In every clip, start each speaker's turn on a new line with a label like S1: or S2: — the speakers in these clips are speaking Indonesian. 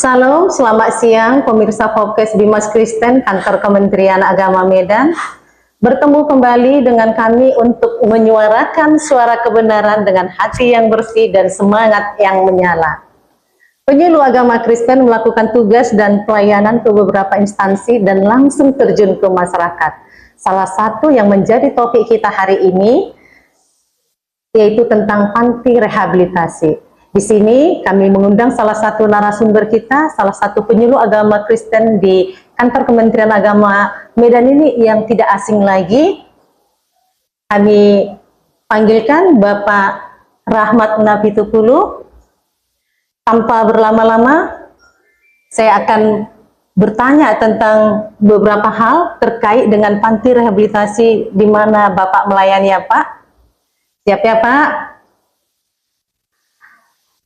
S1: Salam, selamat siang pemirsa podcast Bimas Kristen Kantor Kementerian Agama Medan. Bertemu kembali dengan kami untuk menyuarakan suara kebenaran dengan hati yang bersih dan semangat yang menyala. Penyuluh agama Kristen melakukan tugas dan pelayanan ke beberapa instansi dan langsung terjun ke masyarakat. Salah satu yang menjadi topik kita hari ini yaitu tentang panti rehabilitasi. Di sini kami mengundang salah satu narasumber kita, salah satu penyuluh agama Kristen di Kantor Kementerian Agama Medan ini yang tidak asing lagi. Kami panggilkan Bapak Rahmat Nafitukulu. Tanpa berlama-lama, saya akan bertanya tentang beberapa hal terkait dengan panti rehabilitasi di mana Bapak melayani ya Pak. Siap ya Pak?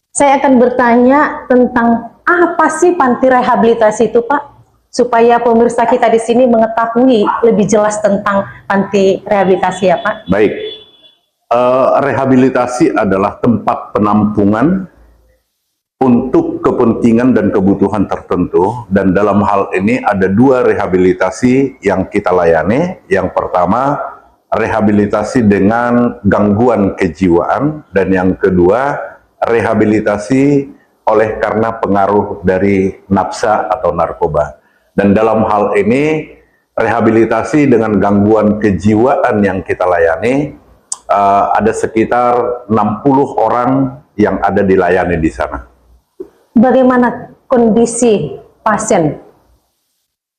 S1: Saya akan bertanya tentang apa sih panti rehabilitasi itu Pak? Supaya pemirsa kita di sini mengetahui lebih jelas tentang panti rehabilitasi ya Pak.
S2: Baik, rehabilitasi adalah tempat penampungan untuk kepentingan dan kebutuhan tertentu, dan dalam hal ini ada dua rehabilitasi yang kita layani. Yang pertama, rehabilitasi dengan gangguan kejiwaan, dan yang kedua, rehabilitasi oleh karena pengaruh dari nafsa atau narkoba. Dan dalam hal ini, rehabilitasi dengan gangguan kejiwaan yang kita layani, ada sekitar 60 orang yang ada dilayani di sana.
S1: Bagaimana kondisi pasien?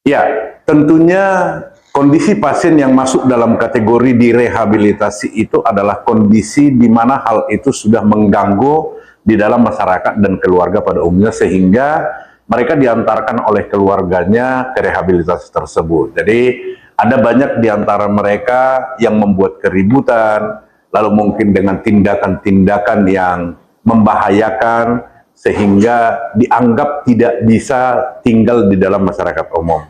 S2: Ya, tentunya kondisi pasien yang masuk dalam kategori direhabilitasi itu adalah kondisi di mana hal itu sudah mengganggu di dalam masyarakat dan keluarga pada umumnya, sehingga mereka diantarkan oleh keluarganya ke rehabilitasi tersebut. Jadi ada banyak di antara mereka yang membuat keributan, lalu mungkin dengan tindakan-tindakan yang membahayakan, sehingga dianggap tidak bisa tinggal di dalam masyarakat umum.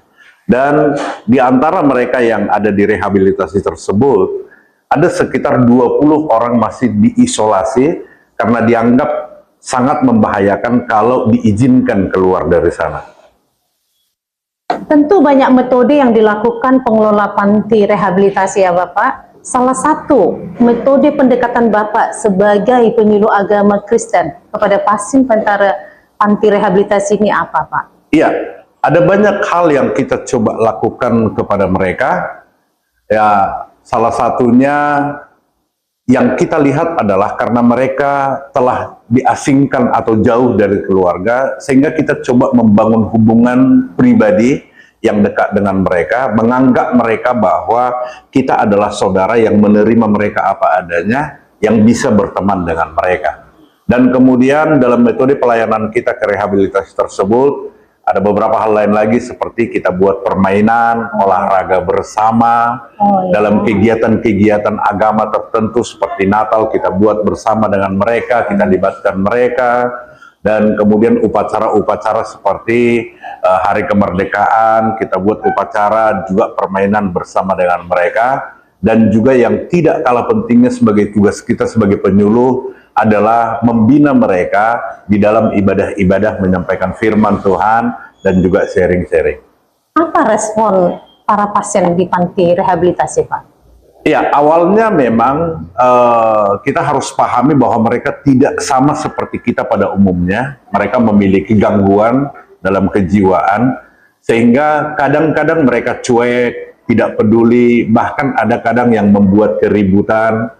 S2: Dan di antara mereka yang ada di rehabilitasi tersebut, ada sekitar 20 orang masih diisolasi karena dianggap sangat membahayakan kalau diizinkan keluar dari sana.
S1: Tentu banyak metode yang dilakukan pengelola panti rehabilitasi ya Bapak. Salah satu metode pendekatan Bapak sebagai penyuluh agama Kristen kepada pasien panti rehabilitasi ini apa Pak?
S2: Iya, ada banyak hal yang kita coba lakukan kepada mereka. Ya, salah satunya yang kita lihat adalah karena mereka telah diasingkan atau jauh dari keluarga, sehingga kita coba membangun hubungan pribadi yang dekat dengan mereka, menganggap mereka bahwa kita adalah saudara yang menerima mereka apa adanya, yang bisa berteman dengan mereka. Dan kemudian dalam metode pelayanan kita ke rehabilitasi tersebut, ada beberapa hal lain lagi seperti kita buat permainan, olahraga bersama, dalam kegiatan-kegiatan agama tertentu seperti Natal kita buat bersama dengan mereka, kita libatkan mereka, dan kemudian upacara-upacara seperti Hari Kemerdekaan, kita buat upacara juga permainan bersama dengan mereka. Dan juga yang tidak kalah pentingnya sebagai tugas kita sebagai penyuluh adalah membina mereka di dalam ibadah-ibadah, menyampaikan firman Tuhan, dan juga sharing-sharing.
S1: Apa respon para pasien di panti rehabilitasi Pak?
S2: Ya, awalnya memang kita harus pahami bahwa mereka tidak sama seperti kita pada umumnya. Mereka memiliki gangguan dalam kejiwaan, sehingga kadang-kadang mereka cuek, tidak peduli, bahkan ada kadang yang membuat keributan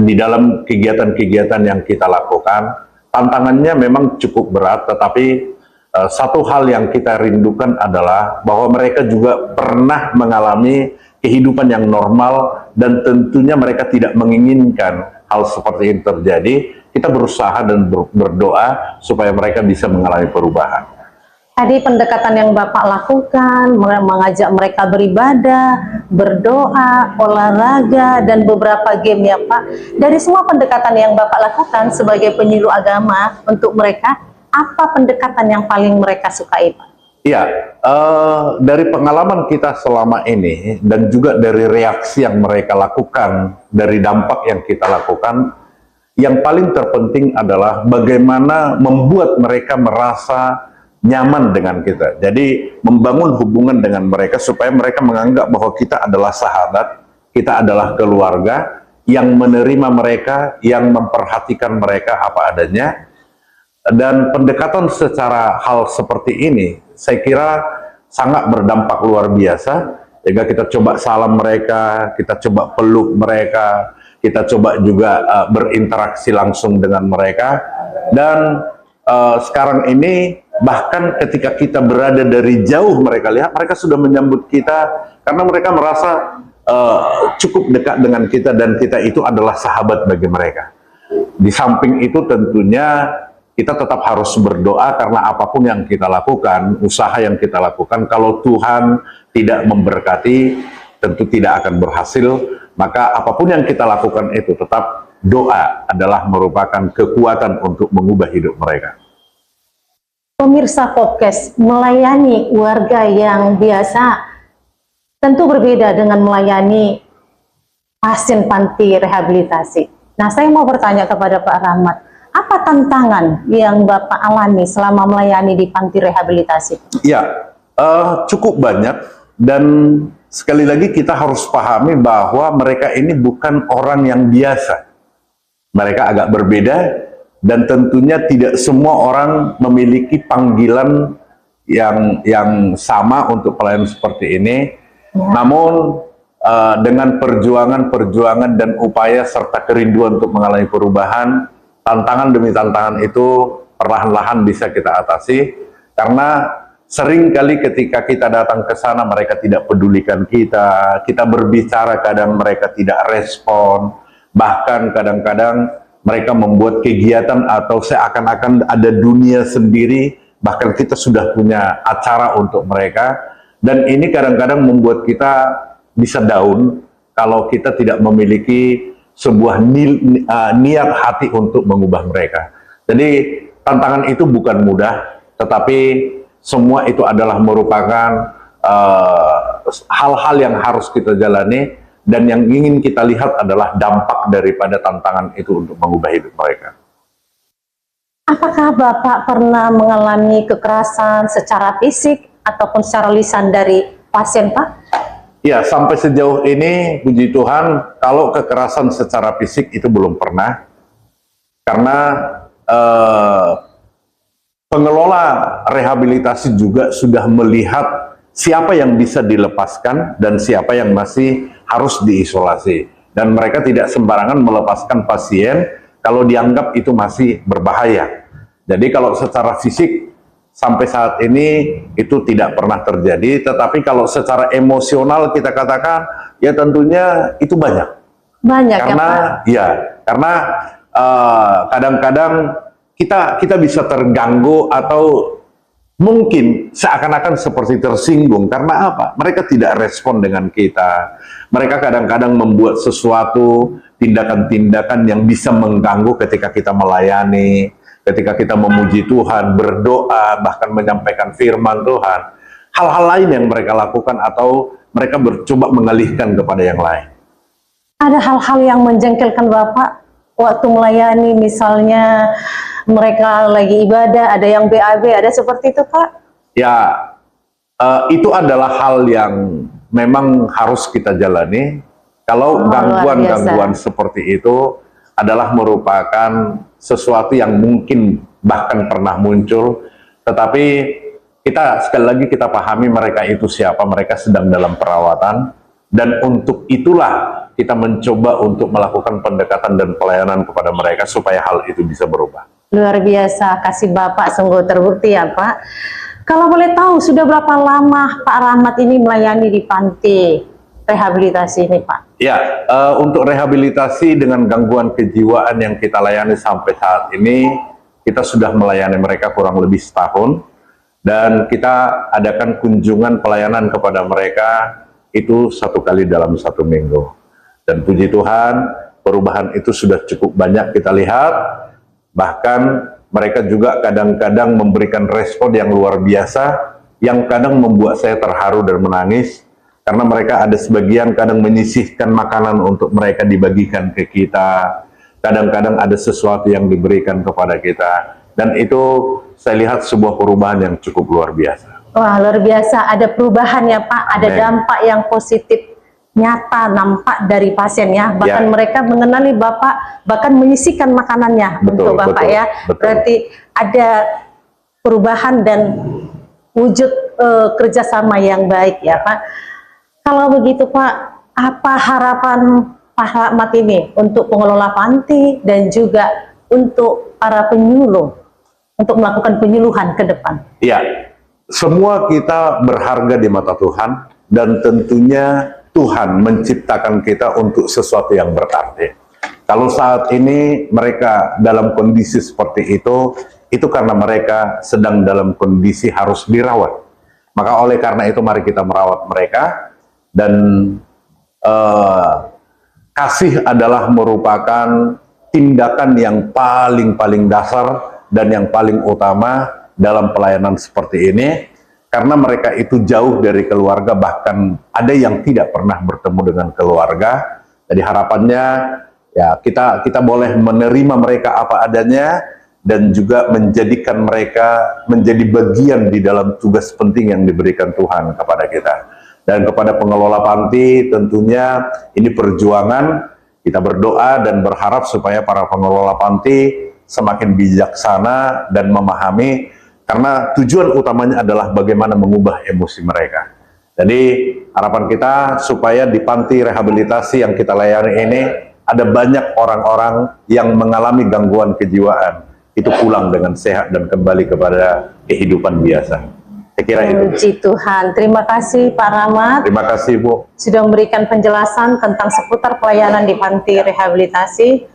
S2: di dalam kegiatan-kegiatan yang kita lakukan. Tantangannya memang cukup berat, tetapi satu hal yang kita rindukan adalah bahwa mereka juga pernah mengalami kehidupan yang normal, dan tentunya mereka tidak menginginkan hal seperti ini terjadi. Kita berusaha dan berdoa supaya mereka bisa mengalami perubahan.
S1: Tadi pendekatan yang Bapak lakukan, mengajak mereka beribadah, berdoa, olahraga, dan beberapa game ya Pak. Dari semua pendekatan yang Bapak lakukan sebagai penyuluh agama untuk mereka, apa pendekatan yang paling mereka sukai Pak?
S2: Iya, dari pengalaman kita selama ini dan juga dari reaksi yang mereka lakukan, dari dampak yang kita lakukan, yang paling terpenting adalah bagaimana membuat mereka merasa nyaman dengan kita. Jadi membangun hubungan dengan mereka supaya mereka menganggap bahwa kita adalah sahabat, kita adalah keluarga yang menerima mereka, yang memperhatikan mereka apa adanya. Dan pendekatan secara hal seperti ini saya kira sangat berdampak luar biasa. Jika kita coba salam mereka, kita coba peluk mereka, kita coba juga berinteraksi langsung dengan mereka. Dan sekarang ini bahkan ketika kita berada dari jauh, mereka lihat, mereka sudah menyambut kita karena mereka merasa cukup dekat dengan kita dan kita itu adalah sahabat bagi mereka. Di samping itu tentunya kita tetap harus berdoa karena apapun yang kita lakukan, usaha yang kita lakukan, kalau Tuhan tidak memberkati, tentu tidak akan berhasil. Maka apapun yang kita lakukan itu tetap doa adalah merupakan kekuatan untuk mengubah hidup mereka.
S1: Pemirsa podcast, melayani warga yang biasa tentu berbeda dengan melayani pasien panti rehabilitasi. Nah, saya mau bertanya kepada Pak Rahmat, apa tantangan yang Bapak alami selama melayani di panti rehabilitasi?
S2: Ya, cukup banyak, dan sekali lagi kita harus pahami bahwa mereka ini bukan orang yang biasa. Mereka agak berbeda, dan tentunya tidak semua orang memiliki panggilan yang sama untuk pelayanan seperti ini. Namun dengan perjuangan dan upaya serta kerinduan untuk mengalami perubahan, tantangan demi tantangan itu perlahan-lahan bisa kita atasi. Karena sering kali ketika kita datang ke sana mereka tidak pedulikan kita berbicara kadang mereka tidak respon, bahkan kadang-kadang mereka membuat kegiatan atau seakan-akan ada dunia sendiri, bahkan kita sudah punya acara untuk mereka, dan ini kadang-kadang membuat kita bisa down kalau kita tidak memiliki sebuah niat hati untuk mengubah mereka. Jadi tantangan itu bukan mudah, tetapi semua itu adalah merupakan hal-hal yang harus kita jalani, dan yang ingin kita lihat adalah dampak daripada tantangan itu untuk mengubah hidup mereka.
S1: Apakah Bapak pernah mengalami kekerasan secara fisik ataupun secara lisan dari pasien, Pak?
S2: Ya, sampai sejauh ini, puji Tuhan, kalau kekerasan secara fisik itu belum pernah. Karena pengelola rehabilitasi juga sudah melihat siapa yang bisa dilepaskan dan siapa yang masih harus diisolasi. Dan mereka tidak sembarangan melepaskan pasien kalau dianggap itu masih berbahaya. Jadi kalau secara fisik sampai saat ini itu tidak pernah terjadi, tetapi kalau secara emosional kita katakan, ya tentunya itu banyak.
S1: Banyak
S2: karena,
S1: ya, Pak?
S2: Karena kadang-kadang kita bisa terganggu atau mungkin seakan-akan seperti tersinggung. Karena apa? Mereka tidak respon dengan kita. Mereka kadang-kadang membuat sesuatu, tindakan-tindakan yang bisa mengganggu ketika kita melayani, ketika kita memuji Tuhan, berdoa, bahkan menyampaikan firman Tuhan. Hal-hal lain yang mereka lakukan atau mereka mencoba mengalihkan kepada yang lain.
S1: Ada hal-hal yang menjengkelkan Bapak waktu melayani, misalnya mereka lagi ibadah, ada yang BAB, ada seperti itu, Pak?
S2: Ya, itu adalah hal yang memang harus kita jalani. Kalau gangguan-gangguan seperti itu adalah merupakan sesuatu yang mungkin bahkan pernah muncul, tetapi kita sekali lagi kita pahami mereka itu siapa, mereka sedang dalam perawatan, dan untuk itulah kita mencoba untuk melakukan pendekatan dan pelayanan kepada mereka supaya hal itu bisa berubah.
S1: Luar biasa, kasih Bapak sungguh terbukti ya, Pak. Kalau boleh tahu, sudah berapa lama Pak Rahmat ini melayani di panti rehabilitasi ini, Pak?
S2: Ya, untuk rehabilitasi dengan gangguan kejiwaan yang kita layani sampai saat ini, kita sudah melayani mereka kurang lebih setahun, dan kita adakan kunjungan pelayanan kepada mereka itu 1 kali dalam 1 minggu. Dan puji Tuhan, perubahan itu sudah cukup banyak kita lihat. Bahkan mereka juga kadang-kadang memberikan respon yang luar biasa, yang kadang membuat saya terharu dan menangis, karena mereka ada sebagian kadang menyisihkan makanan untuk mereka dibagikan ke kita. kadang-kadang ada sesuatu yang diberikan kepada kita, dan itu saya lihat sebuah perubahan yang cukup luar biasa.
S1: Wah, luar biasa, ada perubahan ya Pak, ada
S2: Amen.
S1: dampak yang positif nyata nampak dari pasien ya, bahkan
S2: Ya.
S1: mereka mengenali Bapak, bahkan menyisihkan makanannya
S2: Betul,
S1: untuk Bapak
S2: betul,
S1: ya.
S2: betul.
S1: Berarti ada perubahan dan wujud kerjasama yang baik ya Pak. Kalau begitu Pak, apa harapan Pak Rahmat ini untuk pengelola panti dan juga untuk para penyuluh untuk melakukan penyuluhan ke depan?
S2: Ya, semua kita berharga di mata Tuhan, dan tentunya Tuhan menciptakan kita untuk sesuatu yang berarti. Kalau saat ini mereka dalam kondisi seperti itu karena mereka sedang dalam kondisi harus dirawat. Maka oleh karena itu mari kita merawat mereka, dan kasih adalah merupakan tindakan yang paling dasar dan yang paling utama dalam pelayanan seperti ini. Karena mereka itu jauh dari keluarga, bahkan ada yang tidak pernah bertemu dengan keluarga. Jadi harapannya ya kita boleh menerima mereka apa adanya, dan juga menjadikan mereka menjadi bagian di dalam tugas penting yang diberikan Tuhan kepada kita. Dan kepada pengelola panti, tentunya ini perjuangan. Kita berdoa dan berharap supaya para pengelola panti semakin bijaksana dan memahami, karena tujuan utamanya adalah bagaimana mengubah emosi mereka. Jadi harapan kita supaya di panti rehabilitasi yang kita layani ini ada banyak orang-orang yang mengalami gangguan kejiwaan, itu pulang dengan sehat dan kembali kepada kehidupan biasa. Saya kira itu.
S1: Puji Tuhan. Terima kasih Pak Rahmat
S2: Terima kasih Bu.
S1: sudah memberikan penjelasan tentang seputar pelayanan di panti rehabilitasi.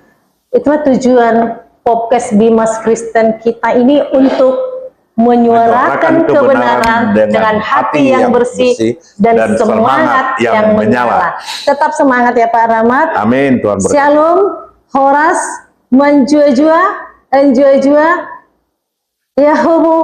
S1: Itulah tujuan podcast Bimas Kristen kita ini, untuk menyuarakan kebenaran dengan hati yang bersih dan semangat yang menyala. Tetap semangat ya Pak Rahmat.
S2: Amin. Tuhan berkati.
S1: Shalom, horas, menjua-jua, enjua-jua, Yahobu,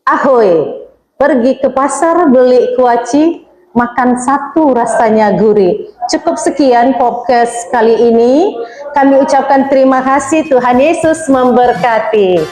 S1: ahoy. Pergi ke pasar, beli kuaci, makan satu rasanya gurih. Cukup sekian podcast kali ini. Kami ucapkan terima kasih, Tuhan Yesus memberkati.